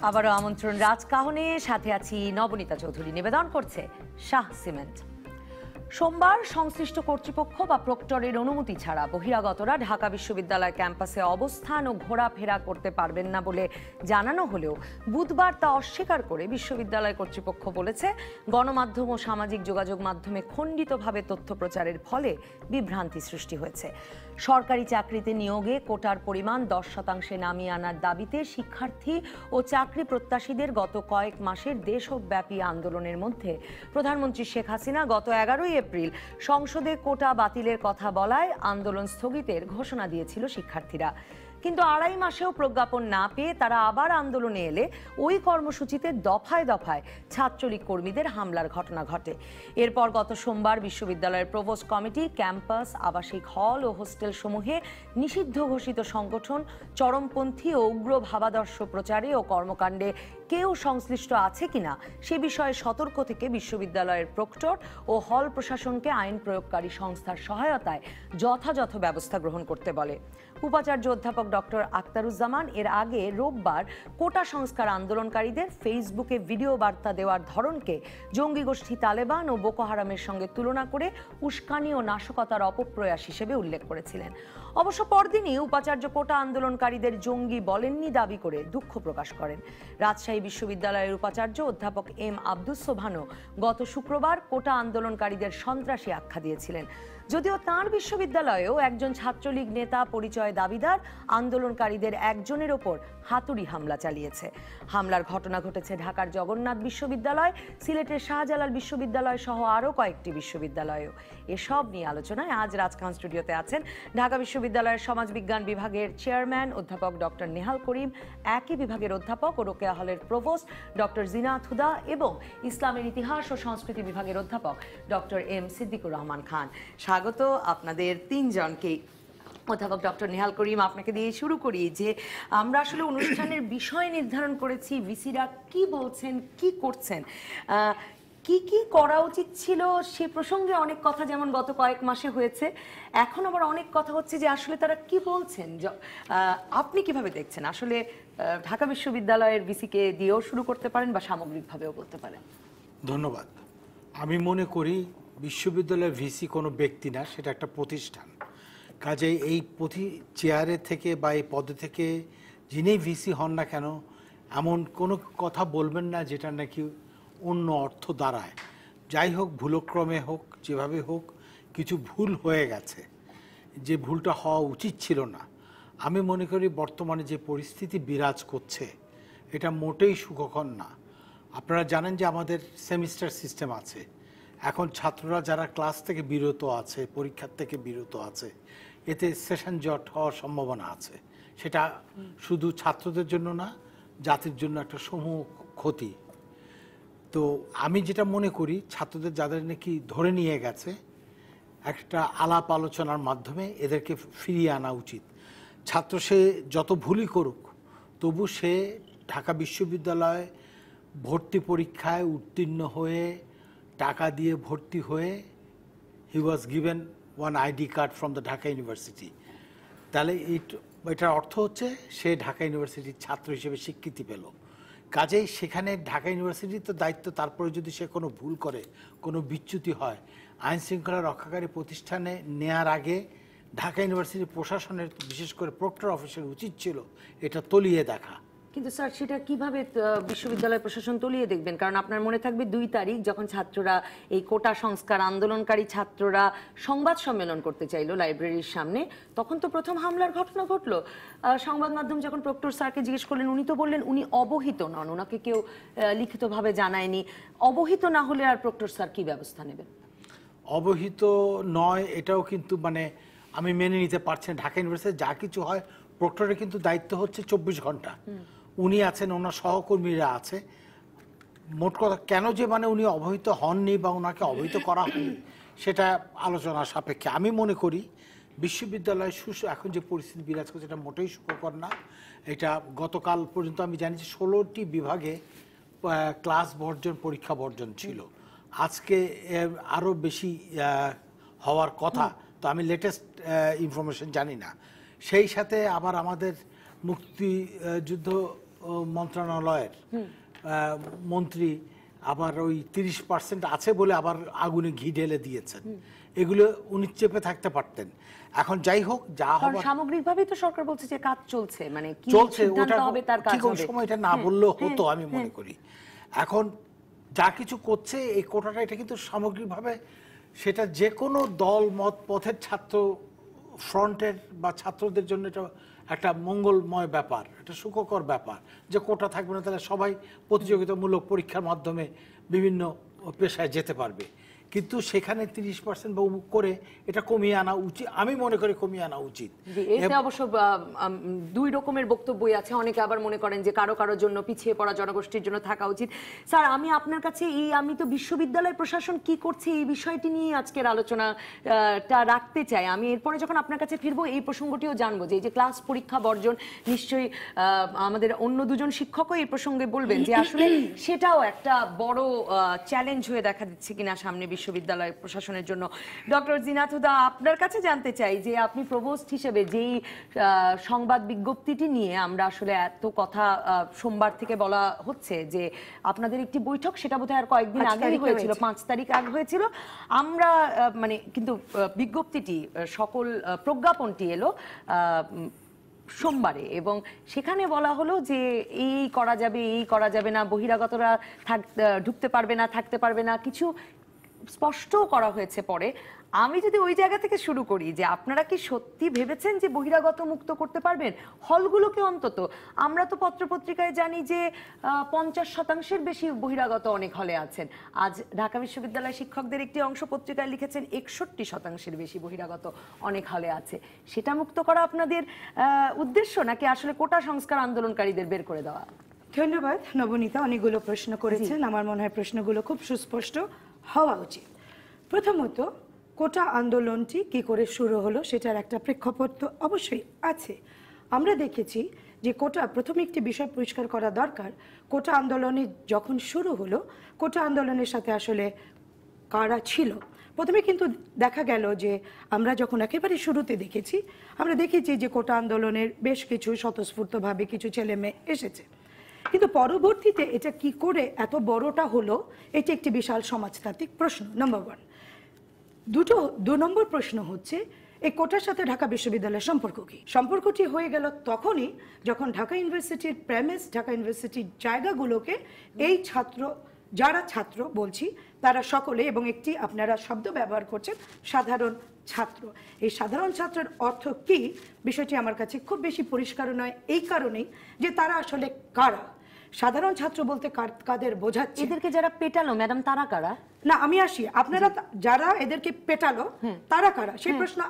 আবারও আমন্ত্রণ রাজকাহনে, সাথে আছি নবনীতা চৌধুরী। নিবেদন করছে শাহ সিমেন্ট। সোমবার সংশ্লিষ্ট কর্তৃপক্ষ বা প্রক্টরের অনুমতি ছাড়া বহিরাগতরা ঢাকা বিশ্ববিদ্যালয় ক্যাম্পাসে অবস্থান ও ঘোরাফেরা করতে পারবেন না বলে জানানো হলেও বুধবার তা অস্বীকার করে বিশ্ববিদ্যালয় কর্তৃপক্ষ বলেছে, গণমাধ্যম ও সামাজিক যোগাযোগ মাধ্যমে খণ্ডিতভাবে তথ্য প্রচারের ফলে বিভ্রান্তি সৃষ্টি হয়েছে। সরকারি চাকরিতে নিয়োগে কোটার পরিমাণ 10% নামিয়ে আনার দাবিতে শিক্ষার্থী ও চাকরি প্রত্যাশীদের গত কয়েক মাসের দেশব্যাপী আন্দোলনের মধ্যে প্রধানমন্ত্রী শেখ হাসিনা গত 11 এপ্রিল সংসদে কোটা বাতিলের কথা বলায় আন্দোলন স্থগিতের ঘোষণা দিয়েছিল শিক্ষার্থীরা। কিন্তু 2.5 মাসেও প্রজ্ঞাপন না পেয়ে তারা আবার আন্দোলনে এলে ওই কর্মসূচিতে দফায় দফায় ছাত্রলীগ কর্মীদের হামলার ঘটনা ঘটে। এরপর গত সোমবার বিশ্ববিদ্যালয়ের প্রভোস্ট কমিটি ক্যাম্পাস, আবাসিক হল ও হোস্টেল সমূহে নিষিদ্ধ ঘোষিত সংগঠন, চরমপন্থী ও উগ্র ভাবাদর্শ প্রচারে ও কর্মকাণ্ডে কেউ সংশ্লিষ্ট আছে কিনা সে বিষয়ে সতর্ক থেকে বিশ্ববিদ্যালয়ের প্রক্টর ও হল প্রশাসনকে আইন প্রয়োগকারী সংস্থার সহায়তায় যথাযথ ব্যবস্থা গ্রহণ করতে বলে। উপাচার্য অধ্যাপক ডক্টর আখতারুজ্জামান এর আগে রোববার কোটা সংস্কার আন্দোলনকারীদের ফেসবুকে ভিডিও বার্তা দেওয়ার ধরনকে জঙ্গি গোষ্ঠী তালেবান ও বোকো হারামের সঙ্গে তুলনা করে উস্কানি ও নাশকতার অপপ্রয়াস হিসেবে উল্লেখ করেছিলেন। অবশ্য পরদিনই উপাচার্য কোটা আন্দোলনকারীদের জঙ্গি বলেননি দাবি করে দুঃখ প্রকাশ করেন। রাজশাহী বিশ্ববিদ্যালয়ের উপাচার্য অধ্যাপক এম আব্দুস সোবহানও গত শুক্রবার কোটা আন্দোলনকারীদের সন্ত্রাসী আখ্যা দিয়েছিলেন। যদিও তাঁর বিশ্ববিদ্যালয়েও একজন ছাত্রলীগ নেতা পরিচয় দাবিদার আন্দোলনকারীদের একজনের ওপর হাতুড়ি হামলা চালিয়েছে। হামলার ঘটনা ঘটেছে ঢাকার জগন্নাথ বিশ্ববিদ্যালয়, সিলেটের শাহজালাল বিশ্ববিদ্যালয় সহ আরও কয়েকটি বিশ্ববিদ্যালয়েও। এসব নিয়ে আলোচনায় আজ রাজকাহন স্টুডিওতে আছেন ঢাকা বিশ্ববিদ্যালয়ের সমাজবিজ্ঞান বিভাগের চেয়ারম্যান অধ্যাপক ডক্টর নেহাল করিম, একই বিভাগের অধ্যাপক ও রোকেয়া হলের প্রভোস্ট ডক্টর জিনাত হুদা এবং ইসলামের ইতিহাস ও সংস্কৃতি বিভাগের অধ্যাপক ডক্টর এম সিদ্দিকুর রহমান খান। স্বাগত আপনাদের তিনজনকে। অধ্যাপক ডক্টর নেহাল করিম, আপনাকে দিয়ে শুরু করি যে আমরা আসলে অনুষ্ঠানের বিষয় নির্ধারণ করেছি, ভিসিরা কি বলছেন, কি করছেন, কি কি করা উচিত ছিল সে প্রসঙ্গে অনেক কথা যেমন গত কয়েক মাসে হয়েছে, এখন আবার অনেক কথা হচ্ছে যে আসলে তারা কি বলছেন। আপনি কিভাবে দেখছেন? আসলে ঢাকা বিশ্ববিদ্যালয়ের ভিসিকে দিয়েও শুরু করতে পারেন বা সামগ্রিকভাবেও বলতে পারেন। ধন্যবাদ। আমি মনে করি বিশ্ববিদ্যালয়ের ভিসি কোনো ব্যক্তি না, সেটা একটা প্রতিষ্ঠান। কাজেই এই চেয়ারে থেকে বা এই পদে থেকে যিনি ভিসি হন না কেন এমন কোনো কথা বলবেন না যেটা নাকি অন্য অর্থ দাঁড়ায়। যাই হোক, ভুলক্রমে হোক, যেভাবে হোক, কিছু ভুল হয়ে গেছে, যে ভুলটা হওয়া উচিত ছিল না। আমি মনে করি বর্তমানে যে পরিস্থিতি বিরাজ করছে এটা মোটেই সুখকর না। আপনারা জানেন যে আমাদের সেমিস্টার সিস্টেম আছে। এখন ছাত্ররা যারা ক্লাস থেকে বিরত আছে, পরীক্ষার থেকে বিরত আছে, এতে সেশন জট হওয়ার সম্ভাবনা আছে। সেটা শুধু ছাত্রদের জন্য না, জাতির জন্য একটা সমূহ ক্ষতি। তো আমি যেটা মনে করি, ছাত্রদের যাদের নাকি ধরে নিয়ে গেছে, একটা আলাপ আলোচনার মাধ্যমে এদেরকে ফিরিয়ে আনা উচিত। ছাত্র সে যত ভুলই করুক, তবু সে ঢাকা বিশ্ববিদ্যালয়ে ভর্তি পরীক্ষায় উত্তীর্ণ হয়ে টাকা দিয়ে ভর্তি হয়ে he was given one ID card from the Dhaka university. তাহলে এটার অর্থ হচ্ছে সে ঢাকা ইউনিভার্সিটির ছাত্র হিসেবে স্বীকৃতি পেল। কাজেই সেখানে ঢাকা ইউনিভার্সিটির তো দায়িত্ব, তারপরে যদি সে কোনো ভুল করে, কোনো বিচ্যুতি হয়, আইন শৃঙ্খলা রক্ষাকারী প্রতিষ্ঠানে নেয়ার আগে ঢাকা ইউনিভার্সিটির প্রশাসনের, বিশেষ করে প্রক্টর অফিসের উচিত ছিল এটা তলিয়ে দেখা। কিন্তু স্যার, সেটা কিভাবে বিশ্ববিদ্যালয় প্রশাসন তলিয়ে দেখবেন? কারণ আপনার মনে থাকবে 2 তারিখ যখন ছাত্ররা, এই কোটা সংস্কার আন্দোলনকারী ছাত্ররা সংবাদ সম্মেলন করতে চাইলো লাইব্রেরির সামনে, তখন তো প্রথম হামলার ঘটনা ঘটলো। সংবাদ মাধ্যম যখন প্রক্টর স্যারকে জিজ্ঞেস করলেন, উনি তো বললেন উনি অবহিত নন, ওনাকে কেউ লিখিতভাবে জানায়নি। অবহিত না হলে আর প্রক্টর স্যার কি ব্যবস্থা নেবেন? অবহিত নয় এটাও কিন্তু আমি মেনে নিতে পারছি না। ঢাকা ইউনিভার্সিটি যা কিছু হয়, প্রক্টরের কিন্তু দায়িত্ব হচ্ছে 24 ঘন্টা। উনি আছেন, ওনার সহকর্মীরা আছে। মোট কথা কেন যে উনি অবহিত হননি বা ওনাকে অবহিত করা হয়নি সেটা আলোচনা সাপেক্ষে। আমি মনে করি বিশ্ববিদ্যালয় এখন যে পরিস্থিতি বিরাজ করছে এটা মোটেই সুখকর না। এটা গতকাল পর্যন্ত আমি জানি যে 16টি বিভাগে ক্লাস বর্জন, পরীক্ষা বর্জন ছিল। আজকে আরও বেশি হওয়ার কথা, তো আমি লেটেস্ট ইনফরমেশন জানি না। সেই সাথে আবার আমাদের মুক্তিযুদ্ধ মন্ত্রণালয়ের মন্ত্রী আবার ওই 30% আছে বলে আবার আগুনে ঘি ঢেলে দিয়েছেন, এগুলো উনি চেপে থাকতে পারতেন। এখন যাই হোক, যা হবার সামগ্রিকভাবেই তো সরকার বলছে যে কাজ চলছে, মানে কি চলছে, সিদ্ধান্ত ওটা হবে তার কাজ ঠিক ওই হবে। সময় এটা না বললেও হতো আমি মনে করি। এখন যা কিছু করছে এই কোটাটা, এটা কিন্তু সামগ্রিকভাবে সেটা যে কোনো দল মত পথের ছাত্র ফ্রন্টের বা ছাত্রদের জন্য এটা একটা মঙ্গলময় ব্যাপার, একটা সুখকর ব্যাপার যে কোটা থাকবে না, তাহলে সবাই প্রতিযোগিতামূলক পরীক্ষার মাধ্যমে বিভিন্ন পেশায় যেতে পারবে। কিন্তু সেখানে 30% বা উমুক করে এটা কমিয়ে আনা উচিত, আমি মনে করি কমিয়ে আনা উচিত। এতে অবশ্য দুই রকমের বক্তব্যই আছে। অনেকে আবার মনে করেন যে কারো কারোর জন্য, পিছিয়ে পড়া জনগোষ্ঠীর জন্য থাকা উচিত। স্যার, আমি আপনার কাছে আমি তো বিশ্ববিদ্যালয় প্রশাসন কি করছে এই বিষয়টি নিয়ে আজকের আলোচনাটা রাখতে চাই। আমি এরপরে যখন আপনার কাছে ফিরবো এই প্রসঙ্গটিও জানবো যে এই যে ক্লাস পরীক্ষা বর্জন, নিশ্চয়ই আমাদের অন্য দুজন শিক্ষকও এই প্রসঙ্গে বলবেন যে আসলে সেটাও একটা বড় চ্যালেঞ্জ হয়ে দেখা দিচ্ছে কিনা সামনে বিশ্ববিদ্যালয় প্রশাসনের জন্য। ডক্টর জিনাত হুদা, আপনার কাছে জানতে চাই যে আপনি প্রভোস্ট হিসেবে যেই সংবাদ বিজ্ঞপ্তিটি নিয়ে আমরা আসলে এত কথা সোমবার থেকে বলা হচ্ছে যে আপনাদের একটি বৈঠক, সেটা বোধহয় আর কয়েকদিন আগেই হয়েছিল, 5 তারিখ আগে হয়েছিল। আমরা মানে কিন্তু বিজ্ঞপ্তিটি সকল প্রজ্ঞাপনটি এলো সোমবারে, এবং সেখানে বলা হলো যে এই করা যাবে, এই করা যাবে না, বহিরাগতরা ঢুকতে পারবে না, থাকতে পারবে না, কিছু স্পষ্ট করা হয়েছে পরে। আমি যদি ওই জায়গা থেকে শুরু করি যে আপনারা কি সত্যি ভেবেছেন যে বহিরাগত মুক্ত করতে পারবেন হলগুলোকে? অন্তত আমরা তো পত্রপত্রিকায় জানি যে 50% বেশি বহিরাগত অনেক হলে আছেন। আজ ঢাকা বিশ্ববিদ্যালয় শিক্ষকদের একটি অংশ পত্রিকায় লিখেছেন 61% বেশি বহিরাগত অনেক হলে আছে। সেটা মুক্ত করা আপনাদের উদ্দেশ্য, নাকি আসলে কোটা সংস্কার আন্দোলনকারীদের বের করে দেওয়া? ধন্যবাদ নবনীতা, অনেকগুলো প্রশ্ন করেছেন। আমার মনে হয় প্রশ্নগুলো খুব সুস্পষ্ট হওয়া উচিত। প্রথমত, কোটা আন্দোলনটি কি করে শুরু হলো সেটার একটা প্রেক্ষাপট তো অবশ্যই আছে। আমরা দেখেছি যে কোটা, প্রথমে একটি বিষয় পরিষ্কার করা দরকার, কোটা আন্দোলনে যখন শুরু হলো, কোটা আন্দোলনের সাথে আসলে কারা ছিল। প্রথমে কিন্তু দেখা গেল যে আমরা যখন একেবারে শুরুতে দেখেছি, আমরা দেখেছি যে কোটা আন্দোলনের বেশ কিছু স্বতঃস্ফূর্তভাবে কিছু ছেলে মেয়ে এসেছে, কিন্তু পরবর্তীতে এটা কি করে এত বড়টা হলো, এটি একটি বিশাল সমাজতাত্ত্বিক প্রশ্ন, নম্বর 1। 2 নম্বর প্রশ্ন হচ্ছে এই কোটার সাথে ঢাকা বিশ্ববিদ্যালয়ের সম্পর্ক কি? সম্পর্কটি হয়ে গেল তখনই যখন ঢাকা ইউনিভার্সিটির প্রেমিস, ঢাকা ইউনিভার্সিটির জায়গাগুলোকে এই যারা ছাত্র বলছি তারা সকলে, এবং একটি আপনারা শব্দ ব্যবহার করছেন সাধারণ ছাত্র, এই সাধারণ ছাত্রের অর্থ কি বিষয়টি আমার কাছে খুব বেশি পরিষ্কার নয়, এই কারণেই যে তারা আসলে কারা। সাধারণ ছাত্র বলতে কাদের বোঝাচ্ছে? এদেরকে যারা পেটালো ম্যাডাম, তারা কারা? না, আমি আসি, আপনারা যারা এদেরকে পেটালো তারা কারা সেই প্রশ্ন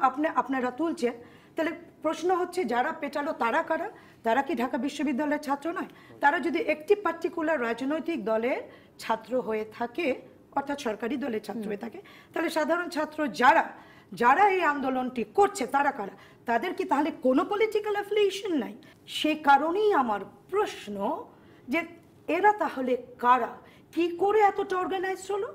আপনারা তুলছেন। তাহলে প্রশ্ন হচ্ছে যারা পেটালো তারা কারা? তারা কি ঢাকা বিশ্ববিদ্যালয়ের ছাত্র নয়? তারা যদি একটি পার্টিকুলার রাজনৈতিক দলের ছাত্র হয়ে থাকে, অর্থাৎ সরকারি দলের ছাত্র হয়ে থাকে, তাহলে সাধারণ ছাত্র যারা এই আন্দোলনটি করছে তারা কারা? তাদের কি তাহলে কোনো পলিটিক্যাল অ্যাফিলিয়েশন নাই? সে কারণেই আমার প্রশ্ন যে এরা তাহলে কারা, কি করে এতটা অর্গানাইজ হলো?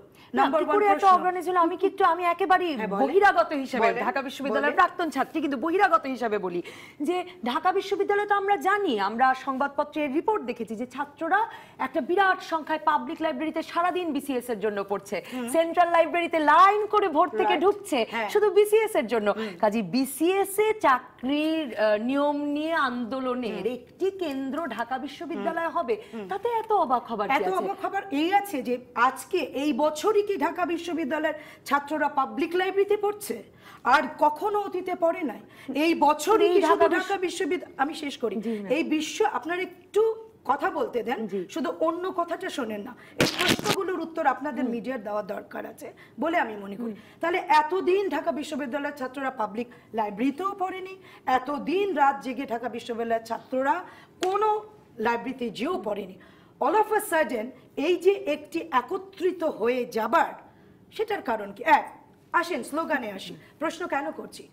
আমি একেবারেই বহিরাগত হিসেবে, ঢাকা বিশ্ববিদ্যালয়ের প্রাক্তন ছাত্রী, কিন্তু বহিরাগত হিসেবে বলি যে ঢাকা বিশ্ববিদ্যালয়ে তো আমরা জানি, আমরা সংবাদপত্রের রিপোর্ট দেখেছি যে ছাত্ররা একটা বিরাট সংখ্যায় পাবলিক লাইব্রেরিতে সারাদিন বিসিএস এর জন্য পড়ছে, সেন্ট্রাল লাইব্রেরিতে লাইন করে ভোর থেকে ঢুকছে শুধু বিসিএস এর জন্য। কাজে বিসিএস এ চাকরির নিয়ম নিয়ে আন্দোলনের একটি কেন্দ্র ঢাকা বিশ্ববিদ্যালয় হবে, তাতে এত অবাক হবার কি আছে? এত অবাক হবার এই আছে যে আজকে এই বছরই কি ঢাকা বিশ্ববিদ্যালয়ের ছাত্ররা পাবলিক লাইব্রেরিতে পড়ছে? আর কখনো অতীতে পড়ে নাই। এই বছরই কি শুধু ঢাকা বিশ্ববিদ্যালয়? আমি শেষ করি। এই আপনার একটু কথা বলতে দেন, শুধু অন্য কথাটা শোনেন না। এই প্রশ্নগুলোর উত্তর আপনাদের মিডিয়ার দেওয়া দরকার আছে বলে আমি মনে করি। তাহলে এতদিন ঢাকা বিশ্ববিদ্যালয়ের ছাত্ররা পাবলিক লাইব্রেরিতেও পড়েনি, এতদিন রাত জেগে ঢাকা বিশ্ববিদ্যালয়ের ছাত্ররা কোনো লাইব্রেরিতে যেও পড়েনি। অল অফ আ সাডেন এই যে একটি একত্রিত হয়ে যাবার, সেটার কারণ কি? আসেন স্লোগানে আসি। প্রশ্ন কেন করছি?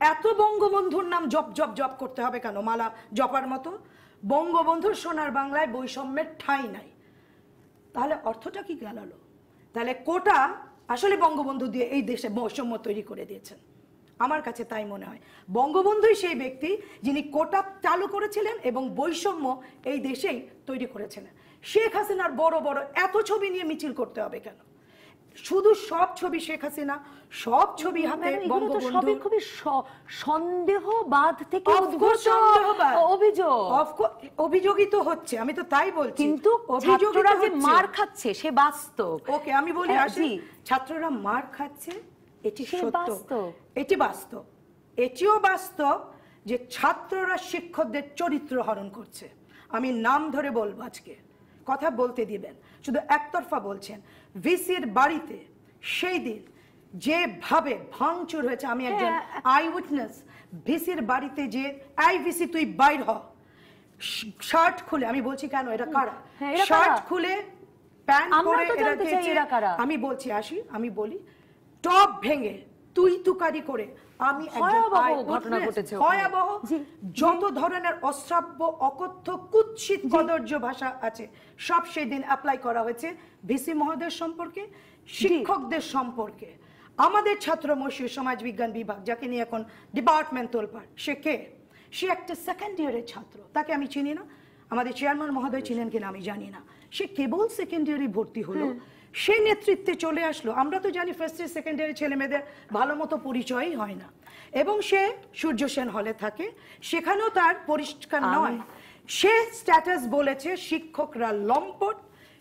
এত বঙ্গবন্ধুর নাম জপ জপ জপ করতে হবে কেন? মালা জপার মতো। বঙ্গবন্ধুর সোনার বাংলায় বৈষম্যের ঠাঁই নাই, তাহলে অর্থটা কি গেল? তাহলে কোটা আসলে বঙ্গবন্ধু দিয়ে এই দেশে বৈষম্য তৈরি করে দিয়েছেন। আমার কাছে তাই মনে হয়। বঙ্গবন্ধুই সেই ব্যক্তি যিনি কোটা চালু করেছিলেন এবং বৈষম্য এই দেশেই তৈরি করেছিলেন। শেখ হাসিনার বড় বড় এত ছবি নিয়ে মিছিল করতে হবে কেন? শুধু সব ছবি শেখ হাসিনা, সব ছবি হাতে বঙ্গবন্ধু, খুবই সন্দেহবাদ থেকে অভিযোগই তো হচ্ছে, আমি তো তাই বলছি। কিন্তু ছাত্ররা যে মার খাচ্ছে সে বাস্তব। ওকে, আমি বলি আসি, ছাত্ররা মার খাচ্ছে এটি সত্য, এটি বাস্তব। এটিও বাস্তব যে ছাত্ররা শিক্ষকদের চরিত্র হরণ করছে। আমি নাম ধরে বলবো, আজকে কথা বলতে দিবেন, শুধু একতরফা বলছেন। ভিসির বাড়িতে সেই দিন যেভাবে ভাঙচুর হয়েছে, আমি একজন আই উইটনেস। ভিসির বাড়িতে যে আই ভিসি তুই বাইর হ, শার্ট খুলে, আমি বলছি কেন এটা কারা, শার্ট খুলে প্যান্ট পরে এরা গেছে, আমি বলছি আসি, আমি বলি টপ ভেঙে তুই তুকারি করে, আমি ঘটনা ঘটেছে ভয়াবহ। যত ধরনের অশ্রাব্য, অকথ্য, কুৎসিত, কদর্য ভাষা আছে সব সেই দিন অ্যাপ্লাই করা হয়েছে ভিসি মহোদয়ের সম্পর্কে, শিক্ষকদের সম্পর্কে। আমাদের ছাত্র মশিউ সমাজ বিজ্ঞান বিভাগ, যাকে নিয়ে এখন ডিপার্টমেন্ট তোলপাড়, সে কে? সে একটা সেকেন্ড ইয়ারের ছাত্র, তাকে আমি চিনি না, আমাদের চেয়ারম্যান মহোদয় চিনেন কিনা আমি জানি না। সে কেবল সেকেন্ড ইয়ারে ভর্তি হলো, সে নেতৃত্বে চলে আসলো। আমরা তো জানি ফার্স্ট ইয়ার সেকেন্ড ইয়ারের ছেলে মেয়েদের ভালো মতো পরিচয়ই হয় না, এবং সে সূর্য সেন হলে থাকে, সেখানেও তার পরিষ্কার নয়। সে স্ট্যাটাস বলেছে শিক্ষকরা লম্পট,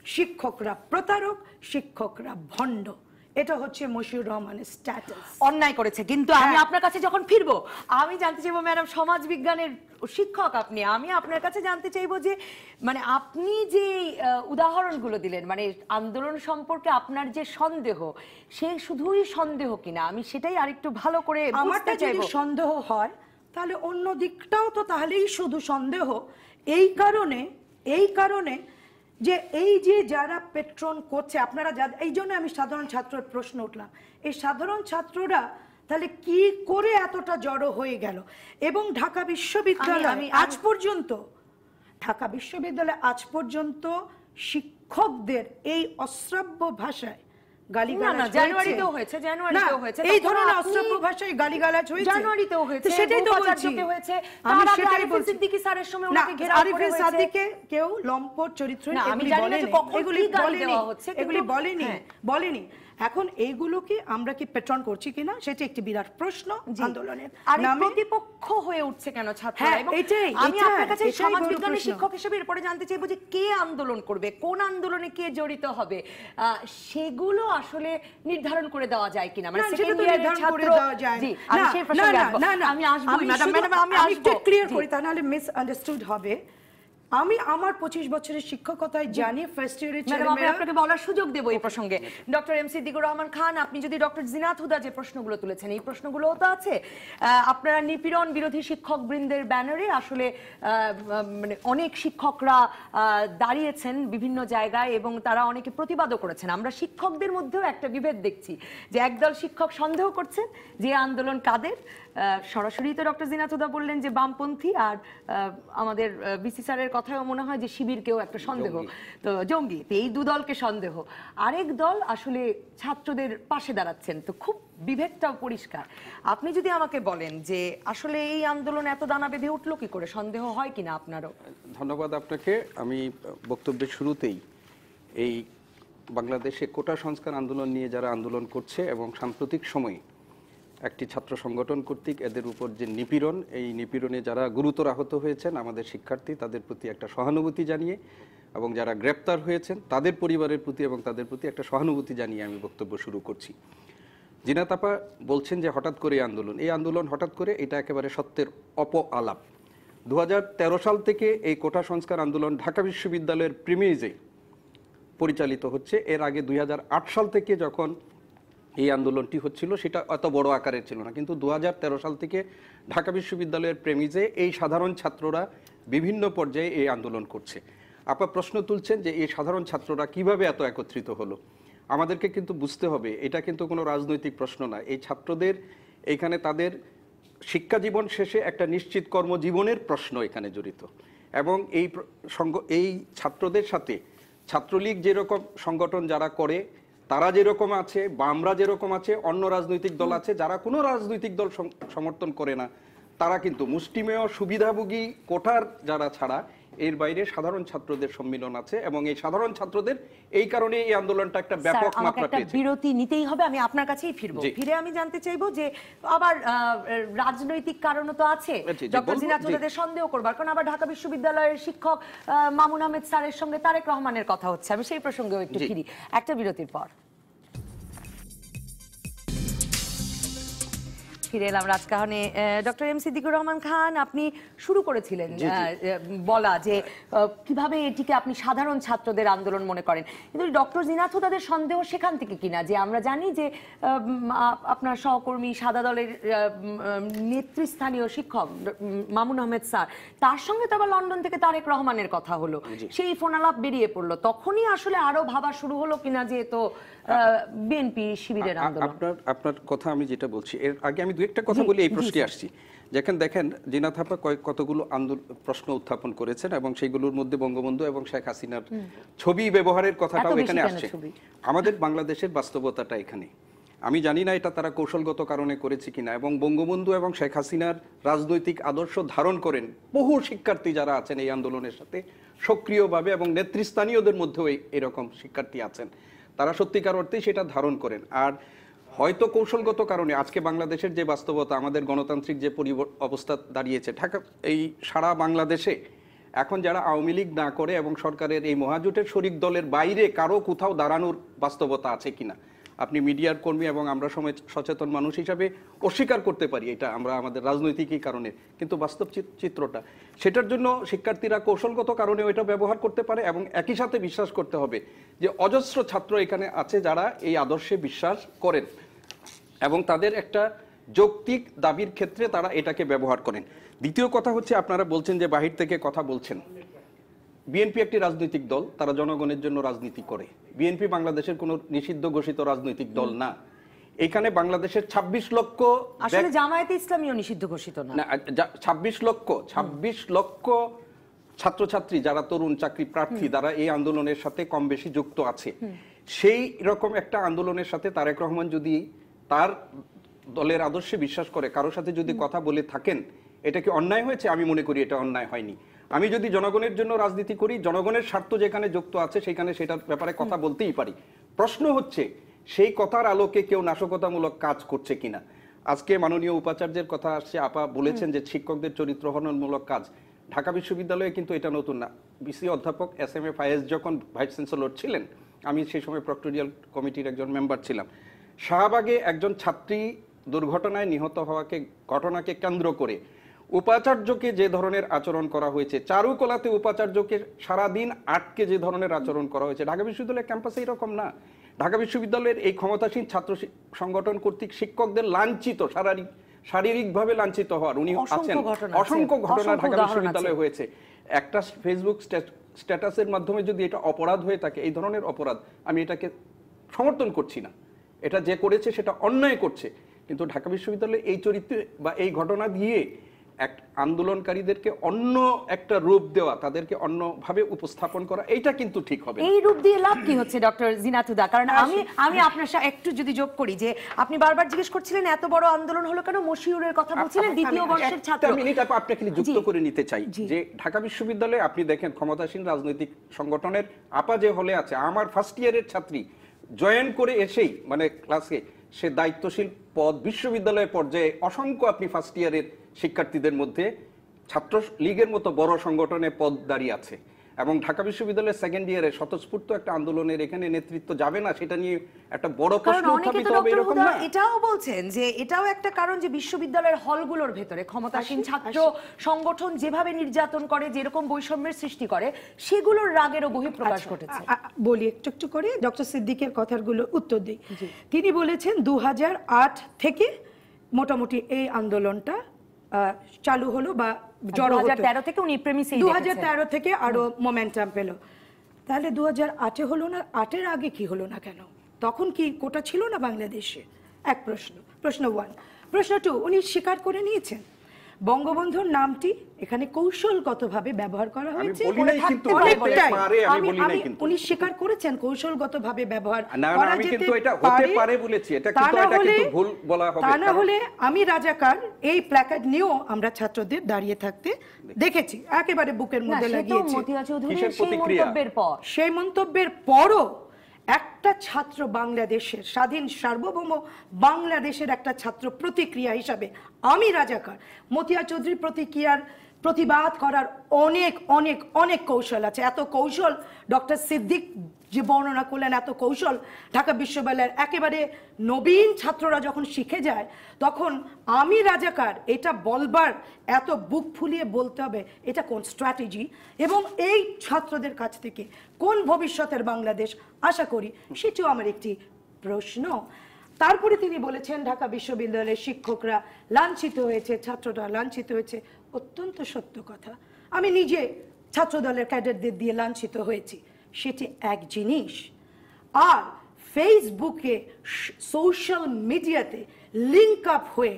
শিক্ষকরা প্রতারক, শিক্ষকরা ভণ্ড। এটা হচ্ছে মশিউর রহমানের স্ট্যাটাস। অন্যায় করেছে, কিন্তু আমি আপনার কাছে যখন ফিরবো, আমি জানতে চাইবো ম্যাডাম, সমাজ বিজ্ঞানের শিক্ষক আপনি, আমি আপনার কাছে জানতে চাইবো যে মানে আপনি যে উদাহরণগুলো দিলেন, মানে আন্দোলন সম্পর্কে আপনার যে সন্দেহ, সে শুধুই সন্দেহ কিনা, আমি সেটাই আরেকটু ভালো করে আমারটা যদি সন্দেহ হয় তাহলে অন্য দিকটাও তো তাহলেই শুধু সন্দেহ। এই কারণে যে এই যে যারা পেট্রন করছে, আপনারা এই জন্য আমি সাধারণ ছাত্রের প্রশ্ন উঠলাম, এই সাধারণ ছাত্ররা তাহলে কি করে এতটা জড়ো হয়ে গেল? এবং ঢাকা বিশ্ববিদ্যালয় আজ পর্যন্ত শিক্ষকদের এই অশ্রাব্য ভাষায় গালিগালাজ হয়েছে, এই ধরনের অশ্রাব্য ভাষায় গালিগালাজ হয়েছে, জানুয়ারিতেও হয়েছে, সেটাই তো বলছি। আমি সেটাই বলছি, সিদ্দিকী স্যারের সময় ওনাকে ঘেরাও করা হয়েছে। সাদিকে কেউ লম্পট চরিত্র এগুলি বলেনি। এখন এইগুলোকে আমরা কি পেট্রন করছি কিনা, সেটা একটি বিরাট প্রশ্ন আন্দোলনের। আর প্রতিপক্ষ হয়ে উঠছে কেন ছাত্ররা? আমি আপনার কাছে সমাজ বিজ্ঞানের শিক্ষক হিসেবে এরপরে জানতে চাইবো যে কে আন্দোলন করবে, কোন আন্দোলনে কে জড়িত হবে, সেগুলো আসলে নির্ধারণ করে দেওয়া যায় কিনা, মানে সেকেন্ড ইয়ারের ছাত্র। জি, আমি সেই প্রসঙ্গে আমি আসবো ম্যাডাম, আমি আসবো, ক্লিয়ার করি, তা নাহলে মিস আন্ডারস্টুড হবে। আমি আমার 25 বছরের শিক্ষকতায় জানি ফার্স্ট ইয়ারের ছেলেমেয়েরা, আপনাকে বলার সুযোগ দেব এই প্রসঙ্গে। ডক্টর এম সিদ্দিকুর রহমান খান, আপনি যদি ডক্টর জিনাত হুদা যে প্রশ্নগুলো তুলেছেন, এই প্রশ্নগুলোও তো আছে। আপনারা নিপীড়ন বিরোধী শিক্ষক বৃন্দের ব্যানারে আসলে মানে অনেক শিক্ষকরা দাঁড়িয়েছেন বিভিন্ন জায়গায় এবং তারা অনেকে প্রতিবাদও করেছেন। আমরা শিক্ষকদের মধ্যেও একটা বিভেদ দেখছি যে একদল শিক্ষক সন্দেহ করছেন যে আন্দোলন কাদের। সরাসরি তো ডক্টর জিনাত হুদা বললেন যে বামপন্থী, আর আমাদের বিসি স্যারের কথাও মনে হয় যে শিবিরকেও একটা সন্দেহ, তো জঙ্গি, এই দুদলকে সন্দেহ। আরেক দল আসলে ছাত্রদের পাশে দাঁড়াচ্ছেন, তো খুব বিভেদটাও পরিষ্কার। আপনি যদি আমাকে বলেন যে আসলে এই আন্দোলন এত দানা বেঁধে উঠলো কি করে, সন্দেহ হয় কিনা আপনারও? ধন্যবাদ আপনাকে। আমি বক্তব্যের শুরুতেই এই বাংলাদেশে কোটা সংস্কার আন্দোলন নিয়ে যারা আন্দোলন করছে এবং সাম্প্রতিক সময়ে একটি ছাত্র সংগঠন কর্তৃক এদের উপর যে নিপীড়ন, এই নিপীড়নে যারা গুরুতর আহত হয়েছেন আমাদের শিক্ষার্থী, তাদের প্রতি একটা সহানুভূতি জানিয়ে, এবং যারা গ্রেপ্তার হয়েছেন তাদের পরিবারের প্রতি এবং তাদের প্রতি একটা সহানুভূতি জানিয়ে আমি বক্তব্য শুরু করছি। জিনাত আপা বলছেন যে হঠাৎ করে এই আন্দোলন হঠাৎ করে, এটা একেবারে সত্যের আলাপ। 2013 সাল থেকে এই কোটা সংস্কার আন্দোলন ঢাকা বিশ্ববিদ্যালয়ের প্রিমিজে পরিচালিত হচ্ছে। এর আগে 2008 সাল থেকে যখন এই আন্দোলনটি হচ্ছিল সেটা অত বড় আকারের ছিল না, কিন্তু 2013 সাল থেকে ঢাকা বিশ্ববিদ্যালয়ের প্রেমিজে এই সাধারণ ছাত্ররা বিভিন্ন পর্যায়ে এই আন্দোলন করছে। আপনার প্রশ্ন তুলছেন যে এই সাধারণ ছাত্ররা কিভাবে এত একত্রিত হলো। আমাদেরকে কিন্তু বুঝতে হবে এটা কিন্তু কোনো রাজনৈতিক প্রশ্ন না। এই ছাত্রদের এখানে তাদের শিক্ষা জীবন শেষে একটা নিশ্চিত কর্মজীবনের প্রশ্ন এখানে জড়িত, এবং এই ছাত্রদের সাথে ছাত্রলীগ যেরকম সংগঠন যারা করে তারা যেরকম আছে, বামরা যেরকম আছে, অন্য রাজনৈতিক দল আছে, যারা কোনো রাজনৈতিক দল সমর্থন করে না, তারা কিন্তু মুষ্টিমেয় সুবিধাভোগী কোটার যারা ছাড়া এর বাইরে সাধারণ ছাত্রদের সম্মিলন আছে, এবং এই সাধারণ ছাত্রদের এই কারণে এই আন্দোলনটা একটা ব্যাপক মাত্রা পেয়েছে। বিরতি নিতেই হবে, আমি আপনার কাছেই ফিরবো। ফিরে আমি জানতে চাইবো যে আবার রাজনৈতিক কারণও তো আছে, ডক্টর জিনাত হুদাদের সন্দেহ করবার, কারণ আবার ঢাকা বিশ্ববিদ্যালয়ের শিক্ষক মামুন আহমেদ স্যারের সঙ্গে তারেক রহমানের কথা হচ্ছে। আমি সেই প্রসঙ্গেও একটু ফিরি একটা বিরতির পর। ফিরে এলাম রাজকাহনে। ডক্টর এম সিদ্দিকুর রহমান খান, আপনি শুরু করেছিলেন বলা যে কিভাবে এটিকে আপনি সাধারণ ছাত্রদের আন্দোলন মনে করেন, কিন্তু ডক্টর জিনাত হুদাদের সন্দেহ সেখান থেকে কিনা যে আমরা জানি যে আপনার সহকর্মী সাদা দলের নেতৃস্থানীয় শিক্ষক মামুন আহমেদ স্যার, তার সঙ্গে তো আবার লন্ডন থেকে তারেক রহমানের কথা হলো, সেই ফোনালাপ বেরিয়ে পড়লো, তখনই আসলে আরো ভাবা শুরু হলো কিনা যে তো বিএনপি শিবিরের আন্দোলন। আপনার কথা আমি যেটা বলছি, এর আগে আমি দু একটা কথা বলি, এই প্রশ্নে আসছি। যেখানে দেখেন জিনাত আপা কতগুলো প্রশ্ন উত্থাপন করেছেন, এবং সেইগুলোর মধ্যে বঙ্গবন্ধু এবং শেখ হাসিনার ছবি ব্যবহারের কথাটাও এখানে আসছে। আমাদের বাংলাদেশের বাস্তবতাটা এখানে, আমি জানি না এটা তারা কৌশলগত কারণে করেছে কিনা, এবং বঙ্গবন্ধু এবং শেখ হাসিনার রাজনৈতিক আদর্শ ধারণ করেন বহু শিক্ষার্থী যারা আছেন এই আন্দোলনের সাথে সক্রিয়ভাবে, এবং নেতৃস্থানীয়দের মধ্যেও এরকম শিক্ষার্থী আছেন, তারা সত্যিকার অর্থেই সেটা ধারণ করেন। আর হয়তো কৌশলগত কারণে আজকে বাংলাদেশের যে বাস্তবতা, আমাদের গণতান্ত্রিক যে অবস্থা দাঁড়িয়েছে ঢাকা এই সারা বাংলাদেশে, এখন যারা আওয়ামী লীগ না করে এবং সরকারের এই মহাজোটের শরিক দলের বাইরে কারো কোথাও দাঁড়ানোর বাস্তবতা আছে কিনা, আপনি মিডিয়ার কর্মী এবং আমরা সময় সচেতন মানুষ হিসাবে অস্বীকার করতে পারি এটা আমরা আমাদের রাজনৈতিক কারণে, কিন্তু বাস্তব চিত্রটা সেটার জন্য শিক্ষার্থীরা কৌশলগত কারণে ওইটা ব্যবহার করতে পারে। এবং একই সাথে বিশ্বাস করতে হবে যে অজস্র ছাত্র এখানে আছে যারা এই আদর্শে বিশ্বাস করেন, এবং তাদের একটা যৌক্তিক দাবির ক্ষেত্রে তারা এটাকে ব্যবহার করেন। দ্বিতীয় কথা হচ্ছে, আপনারা বলছেন যে বাহির থেকে কথা বলছেন, বিএনপি একটি রাজনৈতিক দল, তারা জনগণের জন্য রাজনীতি করে। বিএনপি বাংলাদেশের কোনো নিষিদ্ধ ঘোষিত রাজনৈতিক দল না। এখানে বাংলাদেশের 26 লক্ষ, আসলে জামায়াতে ইসলামীও নিষিদ্ধ ঘোষিত না, 26 লক্ষ ছাত্রছাত্রী যারা তরুণ চাকরি প্রার্থী, যারা এই আন্দোলনের সাথে কম বেশি যুক্ত আছে, সেই রকম একটা আন্দোলনের সাথে তারেক রহমান যদি তার দলের আদর্শে বিশ্বাস করে কারোর সাথে যদি কথা বলে থাকেন, এটা কি অন্যায় হয়েছে? আমি মনে করি এটা অন্যায় হয়নি। আমি যদি জনগণের জন্য রাজনীতি করি, জনগণের স্বার্থ যেখানে যুক্ত আছে সেখানে সেটার ব্যাপারে কথা বলতেই পারি। প্রশ্ন হচ্ছে সেই কথার আলোকে কেউ নাশকতামূলক কাজ করছে কিনা। আজকে মাননীয় উপাচার্যের কথা আসছে, আপা বলেছেন যে শিক্ষকদের চরিত্র হননমূলক কাজ। ঢাকা বিশ্ববিদ্যালয়ে কিন্তু এটা নতুন না। বিসি অধ্যাপক এস.এম. ফায়েজ যখন ভাইস চ্যান্সেলর ছিলেন, আমি সেই সময় প্রক্টোরিয়াল কমিটির একজন মেম্বার ছিলাম, শাহবাগে একজন ছাত্রী দুর্ঘটনায় নিহত হওয়াকে ঘটনাকে কেন্দ্র করে উপাচার্যকে যে ধরনের আচরণ করা হয়েছে, চারুকলাতে উপাচার্যকে সারাদিন আটকে যে ধরনের আচরণ করা হয়েছে, ঢাকা বিশ্ববিদ্যালয়ের ক্যাম্পাসে এরকম না। ঢাকা বিশ্ববিদ্যালয়ের এই ক্ষমতাসীন ছাত্র সংগঠন কর্তৃক শিক্ষকদের লাঞ্ছিত, শারীরিকভাবে লাঞ্ছিত হওয়ার উনি আছেন, অসংখ্য ঘটনা ঢাকা বিশ্ববিদ্যালয়ে হয়েছে। একটা ফেসবুক স্ট্যাটাসের মাধ্যমে যদি এটা অপরাধ হয়ে থাকে, এই ধরনের অপরাধ, আমি এটাকে সমর্থন করছি না। এটা যে করেছে সেটা অন্যায় করছে, কিন্তু ঢাকা বিশ্ববিদ্যালয়ে এই চরিত্রে বা এই ঘটনা দিয়ে এক আন্দোলনকারীদেরকে অন্য একটা রূপ দেওয়া, তাদেরকে অন্যভাবে উপস্থাপন করা, এইটা কিন্তু ঠিক হবে। এই রূপ দিয়ে লাভ কি হচ্ছে ডক্টর জিনাত হুদা? কারণ আমি আপনার সাথে একটু যদি যোগ করি যে আপনি বারবার জিজ্ঞেস করছিলেন এত বড় আন্দোলন হলো কেন, মশিউরের কথা বলছিলেন, দ্বিতীয় বর্ষের ছাত্র। আমি আপনাকে যুক্ত করে নিতে চাই যে ঢাকা বিশ্ববিদ্যালয়ে আপনি দেখেন ক্ষমতাসীন রাজনৈতিক সংগঠনের আপা যে হলে আছে, আমার ফার্স্ট ইয়ারের ছাত্রী জয়েন করে এসেই মানে ক্লাসে সে দায়িত্বশীল পদ বিশ্ববিদ্যালয় পর্যায়ে অসংখ্য আপনি ফার্স্ট ইয়ারের শিক্ষার্থীদের মধ্যে ছাত্র লীগের মতো বড় সংগঠনে পদ দাঁড়িয়ে আছে, এবং ঢাকা বিশ্ববিদ্যালয়ের সেকেন্ড ইয়ারে স্বতঃস্ফূর্ত একটা আন্দোলনের এখানে নেতৃত্ব যাবে না, সেটা নিয়ে একটা বড় প্রশ্ন উত্থাপিত হবে এরকম না। এটাও বলছেন যে এটাও একটা কারণ যে বিশ্ববিদ্যালয়ের হলগুলোর ভেতরে ক্ষমতাসীন ছাত্র সংগঠন যেভাবে নির্যাতন করে, যেরকম বৈষম্যের সৃষ্টি করে, সেগুলোর রাগেরও বহিঃপ্রকাশ ঘটেছে। বলি একটু একটু করে ডক্টর সিদ্দিকের কথাগুলো উত্তর দিই। তিনি বলেছেন 2008 থেকে মোটামুটি এই আন্দোলনটা চালু হলো বা জড়ো হলো। 2013 থেকে উনি প্রেমিসেই 2013 থেকে আরো মোমেন্টাম পেল। তাহলে 2008 হলো না? 8-এর আগে কি হলো না কেন? তখন কি কোটা ছিল না বাংলাদেশে? এক প্রশ্ন, প্রশ্ন 1। প্রশ্ন 2, উনি স্বীকার করে নিয়েছেন বঙ্গবন্ধুর নামটি এখানে কৌশলগতভাবে ব্যবহার করা আমি হয়েছে। বলি নাই কিন্তু, অনেকটাই। হতে পারে, আমি বলি নাই কিন্তু। উনি স্বীকার করেছেন কৌশলগতভাবে ব্যবহার না, করা আমি যেতে কিন্তু এটা হতে পারে বলেছি, এটা কিন্তু ভুল বলা হবে। তা না হলে আমি রাজাকার এই প্ল্যাকার্ড নিয়েও আমরা ছাত্রদের দাঁড়িয়ে থাকতে দেখেছি, একেবারে বুকের মধ্যে লাগিয়েছি। মতিয়া চৌধুরীর কিসের সেই প্রতিক্রিয়া? মন্তব্যের পর সেই মন্তব্যের পরও একটা ছাত্র বাংলাদেশের স্বাধীন সার্বভৌম বাংলাদেশের একটা ছাত্র প্রতিক্রিয়া হিসাবে আমি রাজাকার। মতিয়া চৌধুরীর প্রতিবাদ করার অনেক অনেক অনেক কৌশল আছে। এত কৌশল ডক্টর সিদ্দিক যে বর্ণনা করলেন, এত কৌশল ঢাকা বিশ্ববিদ্যালয়ের একেবারে নবীন ছাত্ররা যখন শিখে যায়, তখন আমি রাজাকার এটা বলবার এত বুক ফুলিয়ে বলতে হবে এটা কোন স্ট্র্যাটেজি, এবং এই ছাত্রদের কাছ থেকে কোন ভবিষ্যতের বাংলাদেশ আশা করি, সেটিও আমার একটি প্রশ্ন। তারপরে তিনি বলেছেন ঢাকা বিশ্ববিদ্যালয়ের শিক্ষকরা লাঞ্ছিত হয়েছে, ছাত্ররা লাঞ্ছিত হয়েছে। অত্যন্ত সত্য কথা। আমি নিজে ছাত্রদলের ক্যাডারদের দিয়ে লাঞ্ছিত হয়েছি, সেটি এক জিনিস। আর ফেসবুকে সোশ্যাল মিডিয়াতে লিঙ্ক আপ হয়ে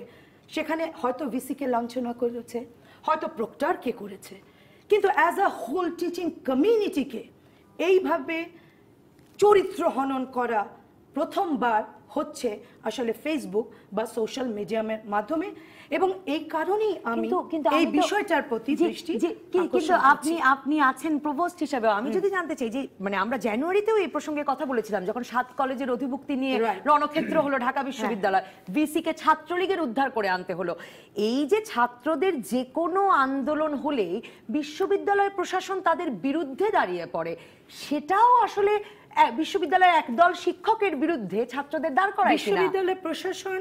সেখানে হয়তো ভিসিকে লাঞ্ছনা করেছে, হয়তো প্রক্টরকে করেছে, কিন্তু অ্যাজ আ হোল টিচিং কমিউনিটিকে এইভাবে চরিত্র হনন করা প্রথমবার হচ্ছে আসলে ফেসবুক বা সোশ্যাল মিডিয়ামের মাধ্যমে, এবং এই কারণেই আমি এই বিষয়টার প্রতি দৃষ্টি কিন্তু আপনি আছেন প্রভোস্ট হিসেবে। আমি যদি জানতে চাই যে মানে আমরা জানুয়ারিতেও এই প্রসঙ্গে কথা বলেছিলাম, যখন 7 কলেজের অধিভুক্তি নিয়ে রণক্ষেত্র হলো ঢাকা বিশ্ববিদ্যালয়, ভিসি কে ছাত্রলীগের উদ্ধার করে আনতে হলো। এই যে ছাত্রদের যে কোনো আন্দোলন হলেই বিশ্ববিদ্যালয় প্রশাসন তাদের বিরুদ্ধে দাঁড়িয়ে পড়ে, সেটাও আসলে বিশ্ববিদ্যালয়ের একদল শিক্ষকের বিরুদ্ধে ছাত্রদের দাঁড় করায়। বিশ্ববিদ্যালয় প্রশাসন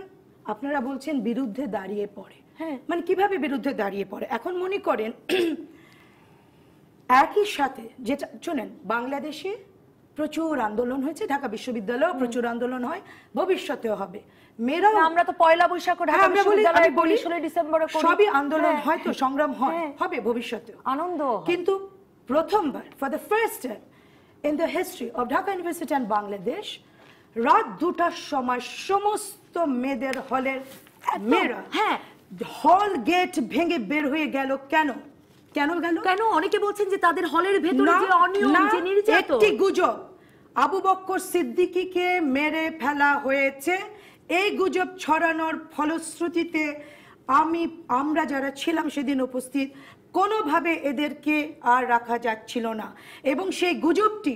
আপনারা বলছেন বিরুদ্ধে দাঁড়িয়ে পড়ে, হ্যাঁ, মানে কিভাবে বিরুদ্ধে দাঁড়িয়ে পড়ে? এখন মনে করেন একই সাথে যেটা শুনেন, বাংলাদেশে প্রচুর আন্দোলন হয়েছে, ঢাকা বিশ্ববিদ্যালয়েও প্রচুর আন্দোলন হয়, ভবিষ্যতেও হবে। মেয়েরাও, আমরা তো পয়লা বৈশাখ ঢাকা বিশ্ববিদ্যালয়ে 16 ডিসেম্বর সবই আন্দোলন হয়, তো সংগ্রাম হয়, হবে ভবিষ্যতেও আনন্দ। কিন্তু প্রথমবার for the first time in the history of Dhaka University and Bangladesh, রাত 2টার সময় সমস্ত মেয়েদের হলের মেয়েরা হল গেট ভেঙে বের হয়ে গেল। কেন গেল? কেন? অনেকে বলছেন যে তাদের হলের ভেতরে যে অনিয়ম, যে নির্যাতন। একটি গুজব, আবু বক্কর সিদ্দিকীকে মেরে ফেলা হয়েছে। এই গুজব ছড়ানোর ফলশ্রুতিতে আমরা যারা ছিলাম সেদিন উপস্থিত, কোনোভাবে এদেরকে আর রাখা যাচ্ছিল না, এবং সেই গুজবটি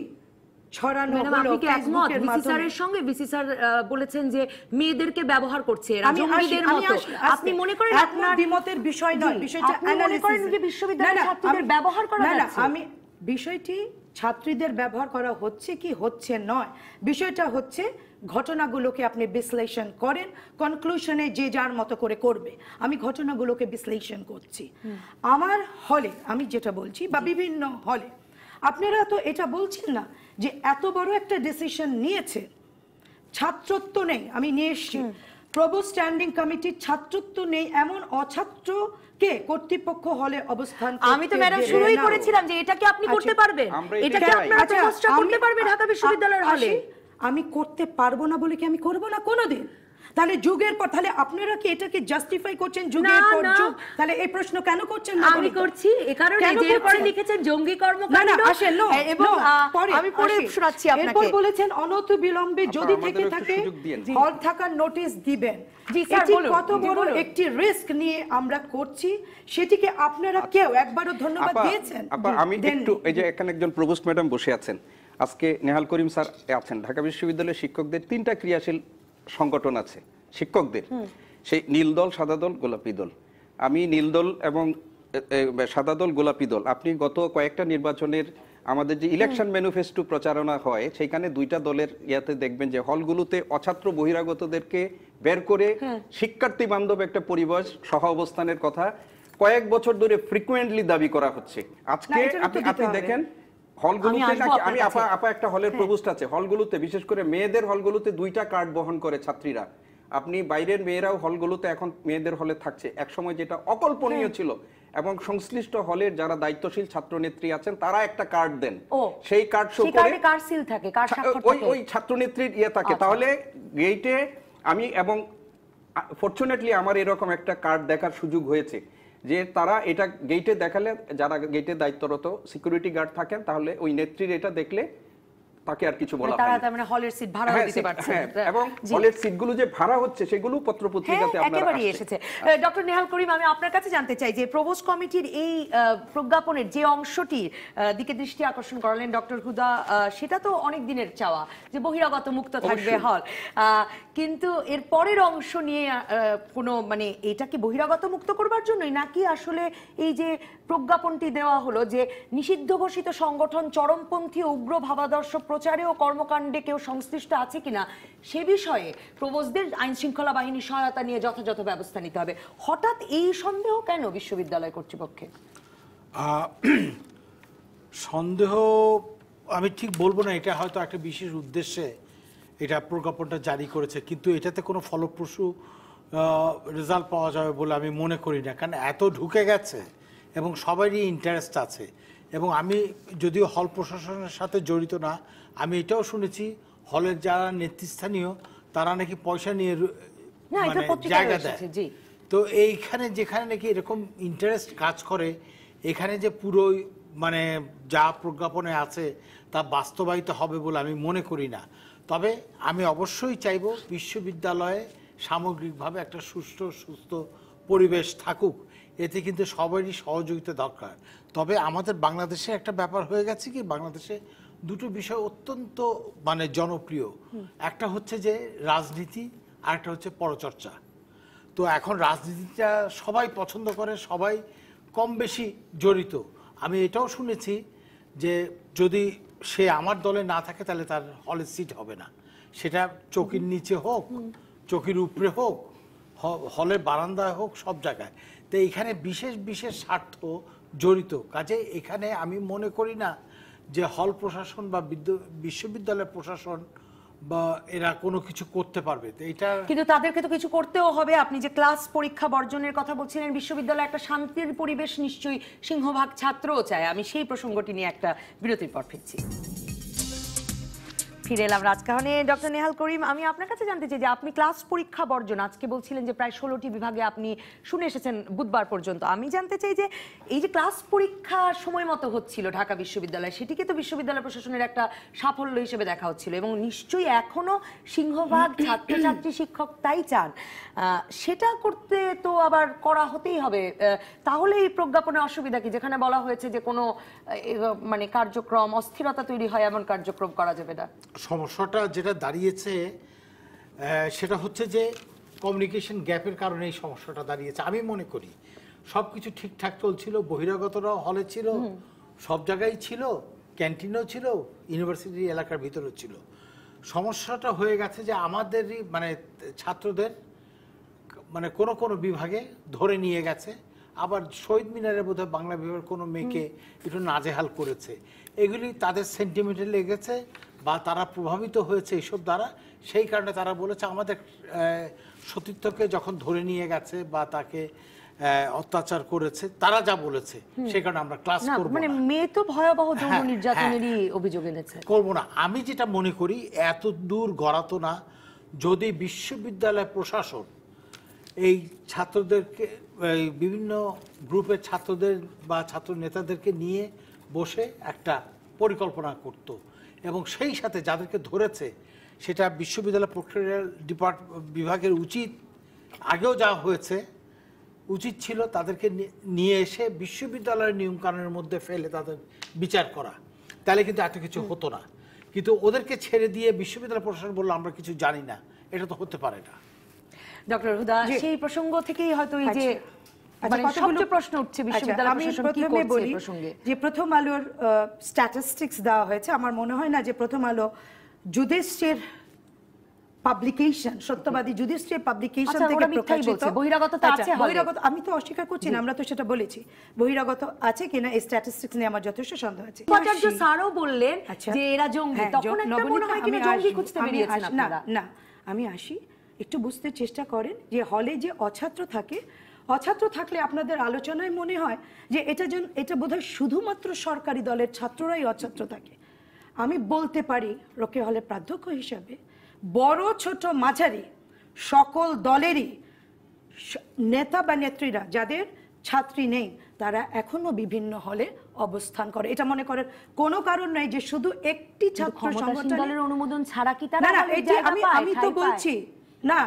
ছড়ানো হলো ফেসবুকের মাধ্যমে। সঙ্গে ভিসি স্যার বলেছেন যে মেয়েদেরকে ব্যবহার করছে রাজনীতির মতো। আপনি মনে করেন আপনার দ্বিমতের বিষয় নয়, বিষয়টা অ্যানালিসিস যে বিশ্ববিদ্যালয়ের ছাত্রদের ব্যবহার করা যাচ্ছে। আমি বিষয়টি ছাত্রীদের ব্যবহার করা হচ্ছে কি হচ্ছে নয়, বিষয়টা হচ্ছে ঘটনাগুলোকে আপনি বিশ্লেষণ করেন, কনক্লুশনে যে যার মতো করে করবে। আমি ঘটনাগুলোকে বিশ্লেষণ করছি আমার হলে, আমি যেটা বলছি, বা বিভিন্ন হলে। আপনারা তো এটা বলছেন না যে এত বড় একটা ডিসিশন নিয়েছে, ছাত্রত্ব নেই। আমি নিয়ে এসছি প্রভোস্ট স্ট্যান্ডিং কমিটির ছাত্রত্ব নেই এমন অছাত্রকে কর্তৃপক্ষ হলে অবস্থান করতে। আমি তো ম্যাডাম শুরুই করেছিলাম যে এটা কি আপনি করতে পারবেন, এটা কি আপনারা প্রতিষ্ঠা করতে পারবে ঢাকা বিশ্ববিদ্যালয়ের হলে? আমি করতে পারবো না বলে কি আমি করব না কোনোদিন? তাহলে যুগের পর, তাহলে আপনারা কি এটাকে জাস্টিফাই করছেন যুগের পর যুগ? তাহলে এই প্রশ্ন কেন করছেন না? আমি করছি এই কারণে যে এরপরে লিখেছেন জঙ্গি কর্মকাণ্ড। এবং আমি পড়ে শোনাচ্ছি আপনাকে। এরপর বলেছেন অনত বিলম্বে যদি থেকে থাকে হল থাকার নোটিশ দিবেন। জি স্যার, বলুন। কত বড় একটি রিস্ক নিয়ে আমরা করছি, সেটিকে আপনারা কেউ একবারও ধন্যবাদ দিয়েছেন? আমি একটু, এই যে এখানে একজন প্রভোস্ট ম্যাডাম বসে আছেন, আজকে নেহাল করিম স্যার আছেন। ঢাকা বিশ্ববিদ্যালয়ের শিক্ষকদের 3টা ক্রিয়াশীল সংগঠন আছে শিক্ষকদের, সেই নীল দল, সাদা দল, গোলাপি দল। আমি নীল দল এবং সাদা দল, গোলাপি দল, আপনি গত কয়েকটা নির্বাচনের আমাদের যে ইলেকশন ম্যানিফেস্টো প্রচারণা হয়, সেইখানে 2টা দলের ইয়াতে দেখবেন যে হলগুলোতে অছাত্র বহিরাগতদেরকে বের করে শিক্ষার্থী বান্ধব একটা পরিবেশ সহ অবস্থানের কথা কয়েক বছর ধরে ফ্রিকুয়েন্টলি দাবি করা হচ্ছে। আজকে আপনি দেখেন হলগুলোতে নাকি, আমি আপা একটা হলের প্রভোস্ট আছে, হলগুলোতে বিশেষ করে মেয়েদের হলগুলোতে 2টা কার্ড বহন করে ছাত্রীরা। আপনি বাইরের মেয়েরাও হলগুলোতে এখন মেয়েদের হলে থাকছে, একসময় যেটা অকল্পনীয় ছিল। এবং সংশ্লিষ্ট হলের যারা দায়িত্বশীল ছাত্রনেত্রী আছেন তারা একটা কার্ড দেন, সেই কার্ড শো করে কার সিল থাকে, কার স্বাক্ষর থাকে, ওই ছাত্রনেত্রীর ইয়ে থাকে। তাহলে গেটে আমি, এবং ফরচুনেটলি আমার এরকম একটা কার্ড দেখার সুযোগ হয়েছে, যে তারা এটা গেটে দেখালে, যারা গেটে দায়িত্বরত সিকিউরিটি গার্ড থাকেন, তাহলে ওই নেত্রীর এটা দেখলে তাকে আর কিছু বলা তারা হয় না। তার মানে হলের সিট ভাড়া দিতে পারছে, এবং হলের সিটগুলো যে ভাড়া হচ্ছে সেগুলো পত্রপত্রিকাতে আপনারা একেবারেই আসছে। এসেছে। ডক্টর নেহাল করিম, আমি আপনার কাছে জানতে চাই যে প্রভোস্ট কমিটির এই প্রজ্ঞাপনের যে অংশটির দিকে দৃষ্টি আকর্ষণ করালেন ডক্টর হুদা, সেটা তো অনেক দিনের চাওয়া যে বহিরাগত মুক্ত থাকবে হল, কিন্তু এর পরের অংশ নিয়ে কোনো মানে এটা কি বহিরাগত মুক্ত করবার জন্যই, নাকি আসলে এই যে প্রজ্ঞাপনটি দেওয়া হলো যে নিষিদ্ধ ঘোষিত সংগঠন চরমপন্থী ও উগ্র ভাবাদর্শ প্রচারে ও কর্মকাণ্ডে কেউ সংশ্লিষ্ট আছে কিনা সে বিষয়ে প্রভোস্টদের আইন শৃঙ্খলা বাহিনীর সহায়তা নিয়ে যথাযথ ব্যবস্থা নিতে হবে। হঠাৎ এই সন্দেহ কেন বিশ্ববিদ্যালয় কর্তৃপক্ষে? সন্দেহ আমি ঠিক বলবো না, এটা হয়তো একটা বিশেষ উদ্দেশ্যে এটা প্রজ্ঞাপনটা জারি করেছে, কিন্তু এটাতে কোনো ফলপ্রসূ রেজাল্ট পাওয়া যাবে বলে আমি মনে করি না, কারণ এত ঢুকে গেছে এবং সবারই ইন্টারেস্ট আছে। এবং আমি যদিও হল প্রশাসনের সাথে জড়িত না, আমি এটাও শুনেছি হলের যারা নেতৃস্থানীয় তারা নাকি পয়সা নিয়ে মানে জায়গা দেয়। তো এইখানে যেখানে নাকি এরকম ইন্টারেস্ট কাজ করে, এখানে যে পুরোই মানে যা প্রজ্ঞাপনে আছে তা বাস্তবায়িত হবে বলে আমি মনে করি না। তবে আমি অবশ্যই চাইব বিশ্ববিদ্যালয়ে সামগ্রিকভাবে একটা সুস্থ পরিবেশ থাকুক, এতে কিন্তু সবারই সহযোগিতা দরকার। তবে আমাদের বাংলাদেশে একটা ব্যাপার হয়ে গেছে কি, বাংলাদেশে দুটো বিষয় অত্যন্ত মানে জনপ্রিয়, একটা হচ্ছে যে রাজনীতি আর একটা হচ্ছে পরচর্চা। তো এখন রাজনীতিটা সবাই পছন্দ করে, সবাই কম বেশি জড়িত। আমি এটাও শুনেছি যে যদি সে আমার দলে না থাকে তাহলে তার হলের সিট হবে না, সেটা চৌকির নিচে হোক, চৌকির উপরে হোক, হলের বারান্দায় হোক, সব জায়গায়। তো এখানে বিশেষ বিশেষ স্বার্থ জড়িত, কাজে এখানে আমি মনে করি না যে হল প্রশাসন বা বিশ্ববিদ্যালয় প্রশাসন বা এরা কোনো কিছু করতে পারবে। তো এটা কিন্তু তাদেরকে তো কিছু করতেও হবে। আপনি যে ক্লাস পরীক্ষা বর্জনের কথা বলছিলেন, বিশ্ববিদ্যালয়ে একটা শান্তির পরিবেশ নিশ্চয়ই সিংহভাগ ছাত্রও চায়। আমি সেই প্রসঙ্গটি নিয়ে একটা বিরতির পর ফিরছি। ফিরে এলাম রাজকাহনে। ডক্টর নেহাল করিম, আমি আপনার কাছে জানতে চাই যে আপনি ক্লাস পরীক্ষা বর্জন আজকে বলছিলেন যে প্রায় 16টি বিভাগে আপনি শুনে এসেছেন বুধবার পর্যন্ত। আমি জানতে চাই যে এই যে ক্লাস পরীক্ষা সময় মতো হচ্ছিল ঢাকা বিশ্ববিদ্যালয়ে, সেটিকে তো বিশ্ববিদ্যালয় প্রশাসনের একটা সাফল্য হিসেবে দেখা হচ্ছিল এবং নিশ্চয়ই এখনো সিংহভাগ ছাত্রছাত্রী শিক্ষক তাই চান। সেটা করতে তো আবার করা হতেই হবে। তাহলে এই প্রজ্ঞাপনের অসুবিধা কি, যেখানে বলা হয়েছে যে কোনো মানে কার্যক্রম অস্থিরতা তৈরি হয় এমন কার্যক্রম করা যাবে না? সমস্যাটা যেটা দাঁড়িয়েছে সেটা হচ্ছে যে কমিউনিকেশন গ্যাপের কারণে এই সমস্যাটা দাঁড়িয়েছে। আমি মনে করি সব কিছু ঠিকঠাক চলছিল, বহিরাগতরাও হলে ছিল, সব জায়গায় ছিল, ক্যান্টিনও ছিল, ইউনিভার্সিটি এলাকার ভিতরেও ছিল। সমস্যাটা হয়ে গেছে যে আমাদেরই মানে ছাত্রদের মানে কোনো কোনো বিভাগে ধরে নিয়ে গেছে, আবার শহীদ মিনারে বোধহয় বাংলা বিভাগের কোনো মেয়েকে একটু নাজেহাল করেছে। এগুলি তাদের সেন্টিমেন্টে লেগেছে বা তারা প্রভাবিত হয়েছে এইসব দ্বারা। সেই কারণে তারা বলেছে আমাদের সতীর্থকে যখন ধরে নিয়ে গেছে বা তাকে অত্যাচার করেছে, তারা যা বলেছে সেই কারণে আমরা ক্লাস করব না। মানে মেয়ে তো ভয়াবহ যৌন নির্যাতনেরই অভিযোগ এনেছে। করব না। আমি যেটা মনে করি এত দূর গড়াতো না। যদি বিশ্ববিদ্যালয় প্রশাসন এই ছাত্রদেরকে বিভিন্ন গ্রুপের ছাত্রদের বা ছাত্র নেতাদেরকে নিয়ে বসে একটা পরিকল্পনা করত এবং সেই সাথে যাদেরকে ধরেছে সেটা বিশ্ববিদ্যালয় প্রক্রিয়া বিভাগের উচিত, আগেও যা হয়েছে উচিত ছিল তাদেরকে নিয়ে এসে বিশ্ববিদ্যালয়ের নিয়মকানুনের মধ্যে ফেলে তাদের বিচার করা, তাহলে কিন্তু এত কিছু হতো না। কিন্তু ওদেরকে ছেড়ে দিয়ে বিশ্ববিদ্যালয় প্রশাসন বললো আমরা কিছু জানি না, এটা তো হতে পারে না। ডক্টর হুদা, সেই প্রসঙ্গ থেকেই হয়তো এই যে মানে সবচেয়ে প্রশ্ন উঠছে বিশ্ববিদ্যালয় প্রশাসন কি করছে এই প্রসঙ্গে। যে প্রথম আলোর স্ট্যাটিস্টিক্স দেওয়া হয়েছে, আমার মনে হয় না যে প্রথম আলো যুধিষ্ঠির পাবলিকেশন, সত্যবাদী যুধিষ্ঠির পাবলিকেশন থেকে প্রকাশিত বহিরাগততা আছে। বহিরাগত আমি তো অস্বীকার করছি না, আমরা তো সেটা বলেছি। বহিরাগত আছে কিনা এই স্ট্যাটিস্টিক্স নিয়ে আমার যথেষ্ট সন্দেহ আছে। উপাচার্য স্যারও বললেন যে এরা জঙ্গি, তখন একটা মনে হয় কিনা জঙ্গি খুঁজতে বেরিয়েছেন আপনারা। না, আমি আসি, একটু বুঝতে চেষ্টা করেন যে হলে যে অছাত্র থাকে, অছাত্র থাকলে আপনাদের আলোচনায় মনে হয় যে এটা বোধহয় শুধুমাত্র সরকারি দলের ছাত্ররাই অছাত্র থাকে। আমি বলতে পারি রোকেয়া হলের প্রাধ্যক্ষ হিসাবে বড় ছোট মাঝারি সকল দলেরই নেতা বা নেত্রীরা যাদের ছাত্রী নেই, তারা এখনো বিভিন্ন হলে অবস্থান করে। এটা মনে করেন কোনো কারণ নাই যে শুধু একটি ছাত্র সংগঠন দলের অনুমোদন ছাড়া কি তারা না না, হলের এই যে জায়গা আমি পায়, আমি তো ঠাঁই পায়? বলছি না,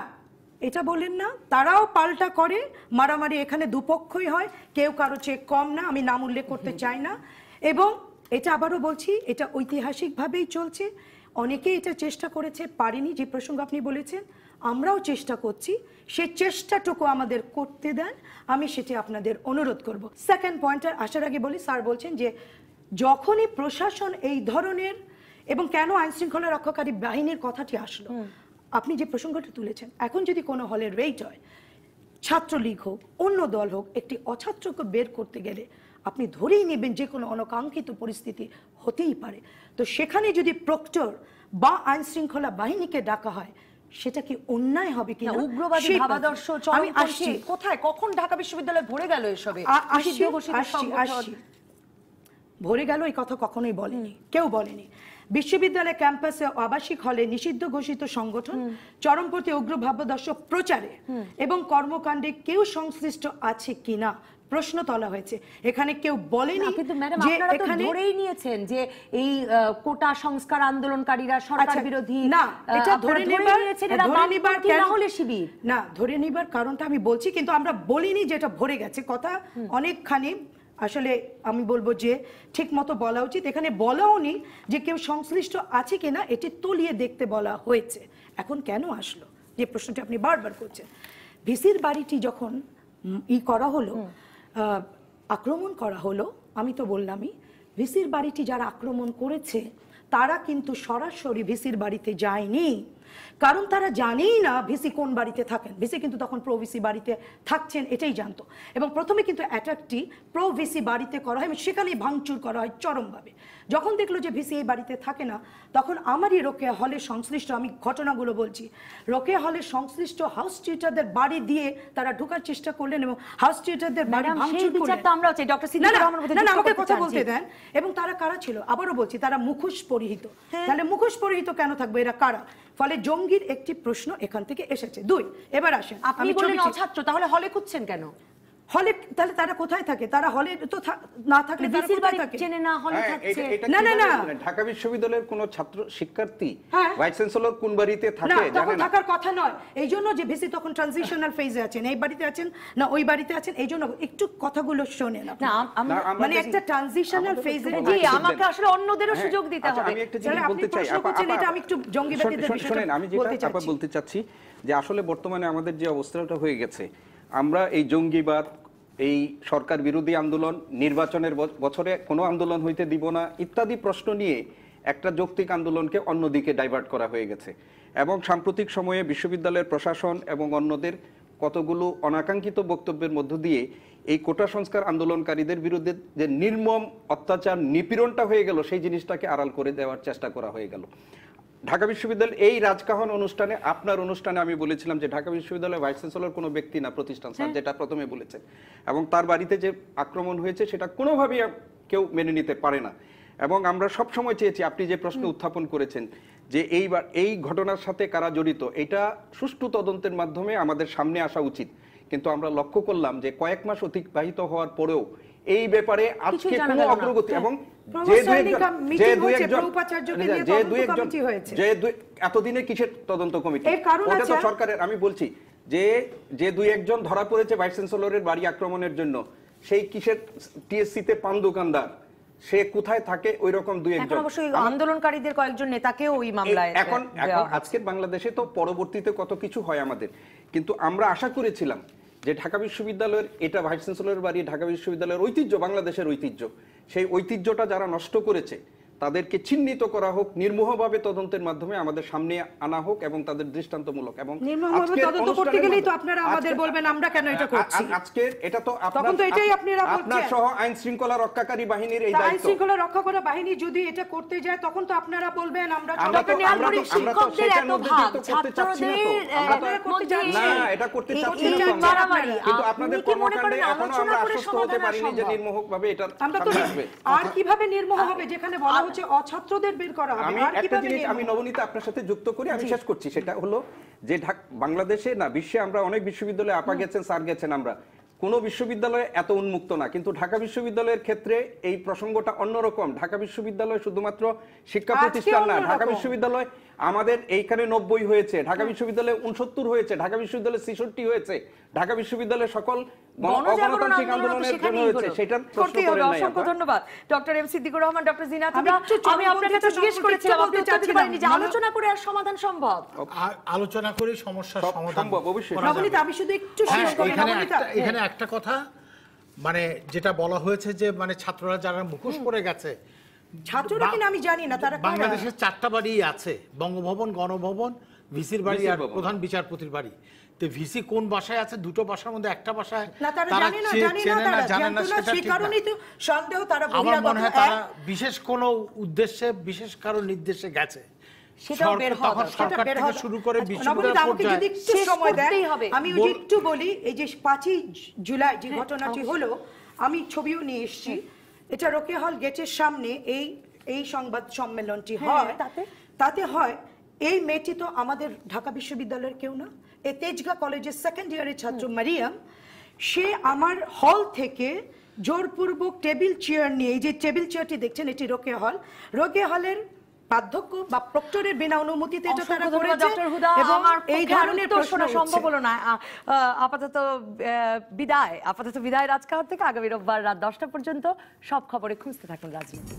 এটা বলেন না, তারাও পাল্টা করে মারামারি, এখানে দুপক্ষই হয়, কেউ কারো চেয়ে কম না, আমি নাম উল্লেখ করতে চাই না। এবং এটা আবারও বলছি, এটা ঐতিহাসিকভাবেই চলছে, অনেকেই এটা চেষ্টা করেছে, পারেনি, যে প্রসঙ্গ আপনি বলেছেন, আমরাও চেষ্টা করছি, সে চেষ্টাটুকু আমাদের করতে দেন, আমি সেটি আপনাদের অনুরোধ করব। সেকেন্ড পয়েন্টার আসার আগে বলি, স্যার বলছেন যে যখনই প্রশাসন এই ধরনের, এবং কেন আইন শৃঙ্খলা রক্ষাকারী বাহিনীর কথাটি আসলো, আপনি যে প্রসঙ্গটা তুলেছেন, এখন যদি কোনো হলে রেইড হয়, ছাত্রলীগ হোক অন্য দল হোক, একটি অছাত্রকে বের করতে গেলে আপনি ধরেই নেবেন যে কোনো অনাকাঙ্ক্ষিত পরিস্থিতি হতেই পারে। তো সেখানে যদি প্রক্টর বা আইন শৃঙ্খলা বাহিনীকে ডাকা হয়, সেটা কি অন্যায় হবে কি? উগ্রবাদী ভাবাদর্শ আমি চরমপন্থী আসছি, কোথায় কখন ঢাকা বিশ্ববিদ্যালয় ভরে গেল এসবে? নিষিদ্ধ ঘোষিত সংগঠন। ভরে গেল এই কথা কখনোই বলেনি, কেউ বলেনি। বিশ্ববিদ্যালয় ক্যাম্পাসে আবাসিক হলে নিষিদ্ধ ঘোষিত সংগঠন চরমপন্থী উগ্র ভাবাদর্শ প্রচারে এবং কর্মকাণ্ডে কেউ সংশ্লিষ্ট আছে কিনা প্রশ্ন তোলা হয়েছে। এখানে কেউ বলেনি কিন্তু ম্যাডাম যে আপনারা তো এখানে ধরেই নিয়েছেন যে এই কোটা সংস্কার আন্দোলনকারীরা সরকার বিরোধী। না, এটা ধরে নিবার না হলে শিবির না, ধরে নিবার কারণটা আমি বলছি, কিন্তু আমরা বলিনি যে এটা ভরে গেছে। কথা অনেকখানি আসলে আমি বলবো যে ঠিক মতো বলা উচিত। এখানে বলাও নি যে কেউ সংশ্লিষ্ট আছে কিনা, এটি তলিয়ে দেখতে বলা হয়েছে। এখন কেন আসলো যে প্রশ্নটি আপনি বারবার করছেন, ভিসির বাড়িটি যখন করা হলো, আক্রমণ করা হলো, আমি তো বললামই ভিসির বাড়িটি যারা আক্রমণ করেছে তারা কিন্তু সরাসরি ভিসির বাড়িতে যায়নি, কারণ তারা জানেই না ভিসি কোন বাড়িতে থাকেন। ভিসি কিন্তু তখন প্রো ভিসি বাড়িতে থাকছেন এটাই জানতো, এবং প্রথমে কিন্তু অ্যাটাকটি প্রো ভিসি বাড়িতে করা হয়, সেখানেই ভাঙচুর করা হয় চরমভাবে। যখন দেখলো যে ভিসি এই বাড়িতে থাকে না, তখন আমারই রোকেয়া হলে সংশ্লিষ্ট, আমি ঘটনাগুলো বলছি, রোকেয়া হলে সংশ্লিষ্ট হাউস টিউটারদের বাড়ি দিয়ে তারা ঢোকার চেষ্টা করলেন এবং হাউস টিউটারদের বাড়ি ভাঙচুর করলেন। না, আমাকে কথা বলতে দেন। এবং তারা কারা ছিল আবারও বলছি, তারা মুখোশ পরিহিত। তাহলে মুখোশ পরিহিত কেন থাকবে, এরা কারা? ফলে জঙ্গির একটি প্রশ্ন এখান থেকে এসেছে। দুই, এবার আসেন, আপনি বললেন অছাত্র, তাহলে হলে খুঁজছেন কেন? হলে তাহলে তারা কোথায় থাকে? তারা হলে তো না থাকলে তারা কোথায় থাকে? চেনে না, হলে থাকছে না না না, ঢাকা বিশ্ববিদ্যালয়ের কোন ছাত্র শিক্ষার্থী হ্যাঁ, ভাইস চ্যান্সেলর কোন বাড়িতে থাকে জানেন না, থাকার কথা নয়। এই জন্য যে ভিসি তখন ট্রানজিশনাল ফেজে আছেন, এই বাড়িতে আছেন না ওই বাড়িতে আছেন, এই জন্য একটু কথাগুলো শোনেন আপনি। মানে একটা ট্রানজিশনাল ফেজে, জি আমাকে আসলে অন্যদেরও সুযোগ দিতে হবে। আমি একটা জিনিস বলতে চাই, এটা আমি একটু জঙ্গিবাদীদের বিষয়টা শুনেন, আমি যেটা আপা বলতে চাচ্ছি যে আসলে বর্তমানে আমাদের যে অবস্থাটা হয়ে গেছে, আমরা এই জঙ্গিবাদ, এই সরকার বিরোধী আন্দোলন, নির্বাচনের বছরে কোনো আন্দোলন হইতে দিব না ইত্যাদি প্রশ্ন নিয়ে একটা যৌক্তিক আন্দোলনকে অন্যদিকে ডাইভার্ট করা হয়ে গেছে। এবং সাম্প্রতিক সময়ে বিশ্ববিদ্যালয়ের প্রশাসন এবং অন্যদের কতগুলো অনাকাঙ্ক্ষিত বক্তব্যের মধ্য দিয়ে এই কোটা সংস্কার আন্দোলনকারীদের বিরুদ্ধে যে নির্মম অত্যাচার নিপীড়নটা হয়ে গেল, সেই জিনিসটাকে আড়াল করে দেওয়ার চেষ্টা করা হয়ে গেল। ঢাকা বিশ্ববিদ্যালয় এই রাজকাহন অনুষ্ঠানে, আপনার অনুষ্ঠানে আমি বলেছিলাম যে ঢাকা বিশ্ববিদ্যালয় ভাইস চ্যান্সেলর কোনো ব্যক্তি না, প্রতিষ্ঠান, স্যার যেটা প্রথমে বলেছেন। এবং তার বাড়িতে যে আক্রমণ হয়েছে সেটা কোনোভাবেই কেউ মেনে নিতে পারে না। এবং আমরা সব সময় চেয়েছি, আপনি যে প্রশ্ন উত্থাপন করেছেন যে এই ঘটনার সাথে কারা জড়িত, এটা সুষ্ঠু তদন্তের মাধ্যমে আমাদের সামনে আসা উচিত। কিন্তু আমরা লক্ষ্য করলাম যে কয়েক মাস অতিবাহিত হওয়ার পরেও এই ব্যাপারে আজকে কোনো অগ্রগতি, এবং এতদিনে কিসের তদন্ত কমিটি? ওটা তো সরকারের। আমি বলছি যে দুই একজন ধরা পড়েছে ভাইস চ্যান্সেলরের বাড়ি আক্রমণের জন্য, সেই কিসের টিএসসি তে পান দোকানদার, সে কোথায় থাকে, ওই রকম দুই একজন। অবশ্যই আন্দোলনকারীদের কয়েকজন নেতাকেও ওই মামলায় এখন আজকের বাংলাদেশে তো পরবর্তীতে কত কিছু হয় আমাদের, কিন্তু আমরা আশা করেছিলাম যে ঢাকা বিশ্ববিদ্যালয়ের, এটা ভাইস চ্যান্সেলরের বাড়ি, ঢাকা বিশ্ববিদ্যালয়ের ঐতিহ্য, বাংলাদেশের ঐতিহ্য, সেই ঐতিহ্যটা যারা নষ্ট করেছে তাদেরকে চিহ্নিত করা হোক, নির্মোহভাবে তদন্তের মাধ্যমে আমাদের সামনে আনা হোক এবং তাদের দৃষ্টান্তমূলক। এবং নির্মোহভাবে তদন্ত করতে গেলেই তো আপনারা আমাদের বলবেন আমরা কেন এটা করছি। আজকে এটা তো আপনার সহ আইন শৃঙ্খলা রক্ষাকারী বাহিনীর এই দায়িত্ব। আইন শৃঙ্খলা রক্ষাকারী বাহিনী যদি এটা করতে যায় তখন তো আপনারা বলবেন আমরা শিক্ষকদের এত ভাব, ছাত্রদের না, এটা করতে চাচ্ছি না। কিন্তু আপনাদের কর্মকাণ্ডে এখনো আমরা আশ্বস্ত হতে পারিনি যে নির্মোহভাবে এটা আসবে। আর কিভাবে নির্মোহ হবে, যেখানে বলা হচ্ছে অছাত্রদের বের করা হবে। আমি একটা জিনিস আমি নবনীতা আপনার সাথে যুক্ত করি, আমি শেষ করছি, সেটা হলো যে বাংলাদেশে না বিশ্বে আমরা অনেক বিশ্ববিদ্যালয়ে আপা গেছেন, স্যার গেছেন, আমরা কোনো বিশ্ববিদ্যালয় এত উন্মুক্ত না, কিন্তু ঢাকা বিশ্ববিদ্যালয়ের ক্ষেত্রে এই প্রসঙ্গটা অন্যরকম। ঢাকা বিশ্ববিদ্যালয় শুধুমাত্র শিক্ষা আজকে প্রতিষ্ঠান না, ঢাকা অন্যরকম। বিশ্ববিদ্যালয় আমাদের এইখানে 90 হয়েছে, ঢাকা বিশ্ববিদ্যালয়ে 69 হয়েছে, ঢাকা বিশ্ববিদ্যালয়ে 66 হয়েছে, ঢাকা বিশ্ববিদ্যালয়ে সকল গণজাগরণ অগণতান্ত্রিক আন্দোলন তো আন্দোলনের জন্য সেখানেই হয়েছে, হলো। সেটার প্রশ্ন করতেই হবে। করেন নাই অসংখ্য আপনারা। ধন্যবাদ doctor M Siddiqur Rahman, doctor Zinat. আমি একটু আমি আপনার কাছে জিজ্ঞেস করেছিলাম, আপনি উত্তর দিতে পারেননি যে আলোচনা করে আর সমাধান সম্ভব। আলোচনা করে সমস্যার সব সমাধান সম্ভব, অবশ্যই। করা যাবে। নবনীতা, আমি শুধু একটু হ্যাঁ, শেষ করি। নবনীতা, এখানে একটা কথা, মানে যেটা বলা হয়েছে যে মানে ছাত্ররা যারা মুখোশ পড়ে গেছে, ছাত্ররা কিনা আমি জানি না, তারা কারা? বাংলাদেশের 4টা বাড়ি আছে, বঙ্গভবন, গণভবন, ভিসির বাড়ি ভিসির আর ভবন। প্রধান বিচারপতির বাড়ি। তো ভিসি কোন বাসায় আছে, দুটো বাসার মধ্যে একটা বাসায় না, তারা জানে না, জানে না, চেনে না, তারা জানে না, জানতো না, সেটা সেই ঠিক না। কারণেই তো সন্দেহ, তারা আমার বহিরাগত। মনে হয় তারা বিশেষ কোনো উদ্দেশ্যে, বিশেষ কারো নির্দেশে গেছে। সেটাও বের হওয়া তখন দরকার। সরকার বের থেকে হওয়া- শুরু করে আচ্ছা, বিশ্ববিদ্যালয় নবনীতা, আমাকে যদি পর্যায়ে একটু শেষ সময় দেন, করতেই হবে। আমি ওই যে একটু বলি, এই যে 5ই জুলাই যে ঘটনাটি হলো, আমি ছবিও নিয়ে এসেছি। এটা রোকেয়া হল গেটের সামনে এই সংবাদ সম্মেলনটি হয়। তাতে হয় এই মেয়েটি তো আমাদের ঢাকা বিশ্ববিদ্যালয়ের কেউ না, এই তেজগাঁ কলেজের সেকেন্ড ইয়ারের ছাত্র মারিয়াম। সে আমার হল থেকে জোরপূর্বক টেবিল চেয়ার নিয়ে, এই যে টেবিল চেয়ারটি দেখছেন, এটি রোকেয়া হল, রোকেয়া হলের অধ্যক্ষ বা প্রক্টরের বিনা অনুমতিতে এটা তারা অসংখ্য ধন্যবাদ করেছে ডক্টর হুদা। এবং আমার এই পক্ষে আর ধরনের উত্তর প্রশ্ন শোনা সম্ভব উঠছে। হলো না। আপাতত বিদায় রাজকাহর থেকে। আগামী রোববার রাত 10টা পর্যন্ত সব খবরে খুঁজতে থাকুন রাজনীতি।